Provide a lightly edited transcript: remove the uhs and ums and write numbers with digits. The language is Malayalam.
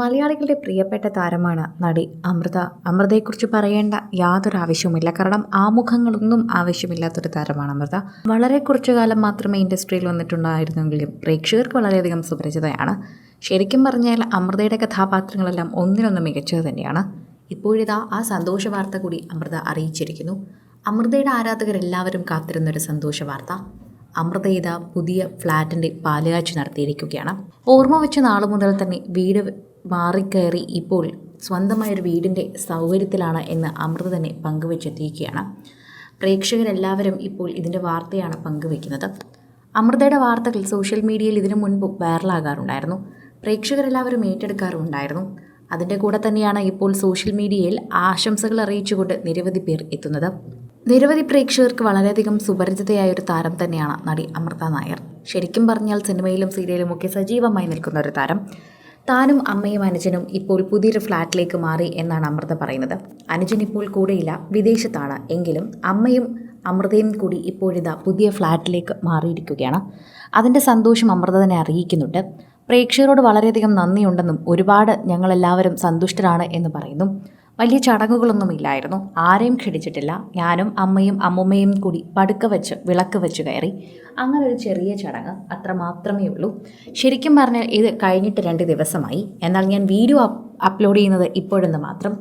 മലയാളികളുടെ പ്രിയപ്പെട്ട താരമാണ് നടി അമൃത. അമൃതയെക്കുറിച്ച് പറയേണ്ട യാതൊരു ആവശ്യവുമില്ല. കാരണം ആമുഖങ്ങളൊന്നും ആവശ്യമില്ലാത്തൊരു താരമാണ് അമൃത. വളരെ കുറച്ചു കാലം മാത്രമേ ഇൻഡസ്ട്രിയിൽ വന്നിട്ടുണ്ടായിരുന്നെങ്കിലും പ്രേക്ഷകർക്ക് വളരെയധികം സുപരിചിതയാണ്. ശരിക്കും പറഞ്ഞാൽ അമൃതയുടെ കഥാപാത്രങ്ങളെല്ലാം ഒന്നിനൊന്ന് മികച്ചത് തന്നെയാണ്. ഇപ്പോഴിതാ ആ സന്തോഷ വാർത്ത കൂടി അമൃത അറിയിച്ചിരിക്കുന്നു. അമൃതയുടെ ആരാധകരെല്ലാവരും കാത്തിരുന്നൊരു സന്തോഷ വാർത്ത. അമൃത ഇതാ പുതിയ ഫ്ലാറ്റിൻ്റെ പാലുകാഴ്ച നടത്തിയിരിക്കുകയാണ്. ഓർമ്മ വെച്ച നാൾ മുതൽ തന്നെ വീട് മാറിക്കയറി ഇപ്പോൾ സ്വന്തമായൊരു വീടിൻ്റെ സൗകര്യത്തിലാണ് എന്ന് അമൃത തന്നെ പങ്കുവെച്ചെത്തിയിരിക്കുകയാണ്. പ്രേക്ഷകരെല്ലാവരും ഇപ്പോൾ ഇതിൻ്റെ വാർത്തയാണ് പങ്കുവെക്കുന്നത്. അമൃതയുടെ വാർത്തകൾ സോഷ്യൽ മീഡിയയിൽ ഇതിനു മുൻപ് വൈറലാകാറുണ്ടായിരുന്നു. പ്രേക്ഷകരെല്ലാവരും ഏറ്റെടുക്കാറുണ്ടായിരുന്നു. അതിൻ്റെ കൂടെ തന്നെയാണ് ഇപ്പോൾ സോഷ്യൽ മീഡിയയിൽ ആശംസകൾ അറിയിച്ചുകൊണ്ട് നിരവധി പേർ എത്തുന്നത്. നിരവധി പ്രേക്ഷകർക്ക് വളരെയധികം സുപരിചിതയായൊരു താരം തന്നെയാണ് നടി അമൃത നായർ. ശരിക്കും പറഞ്ഞാൽ സിനിമയിലും സീരിയലും ഒക്കെ സജീവമായി നിൽക്കുന്ന ഒരു താരം. താനും അമ്മയും അനുജനും ഇപ്പോൾ പുതിയൊരു ഫ്ലാറ്റിലേക്ക് മാറി എന്നാണ് അമൃത പറയുന്നത്. അനുജൻ ഇപ്പോൾ കൂടെയില്ല, വിദേശത്താണ്. എങ്കിലും അമ്മയും അമൃതയും കൂടി ഇപ്പോഴിതാ പുതിയ ഫ്ലാറ്റിലേക്ക് മാറിയിരിക്കുകയാണ്. അതിൻ്റെ സന്തോഷം അമൃത തന്നെ അറിയിക്കുന്നുണ്ട്. പ്രേക്ഷകരോട് വളരെയധികം നന്ദിയുണ്ടെന്നും ഒരുപാട് ഞങ്ങളെല്ലാവരും സന്തുഷ്ടരാണ് എന്ന് പറയുന്നു. വലിയ ചടങ്ങുകളൊന്നും ഇല്ലായിരുന്നു, ആരെയും ക്ഷണിച്ചിട്ടില്ല. ഞാനും അമ്മയും അമ്മുമ്മയും കൂടി പടുക്ക വെച്ച് വിളക്ക് വെച്ച് കയറി. അങ്ങനെ ഒരു ചെറിയ ചടങ്ങ്, അത്ര മാത്രമേ ഉള്ളൂ. ശരിക്കും പറഞ്ഞാൽ ഇത് കഴിഞ്ഞിട്ട് 2 ദിവസമായി. എന്നാൽ ഞാൻ വീഡിയോ അപ്ലോഡ് ചെയ്യുന്നത് ഇപ്പോഴെന്ന് മാത്രം.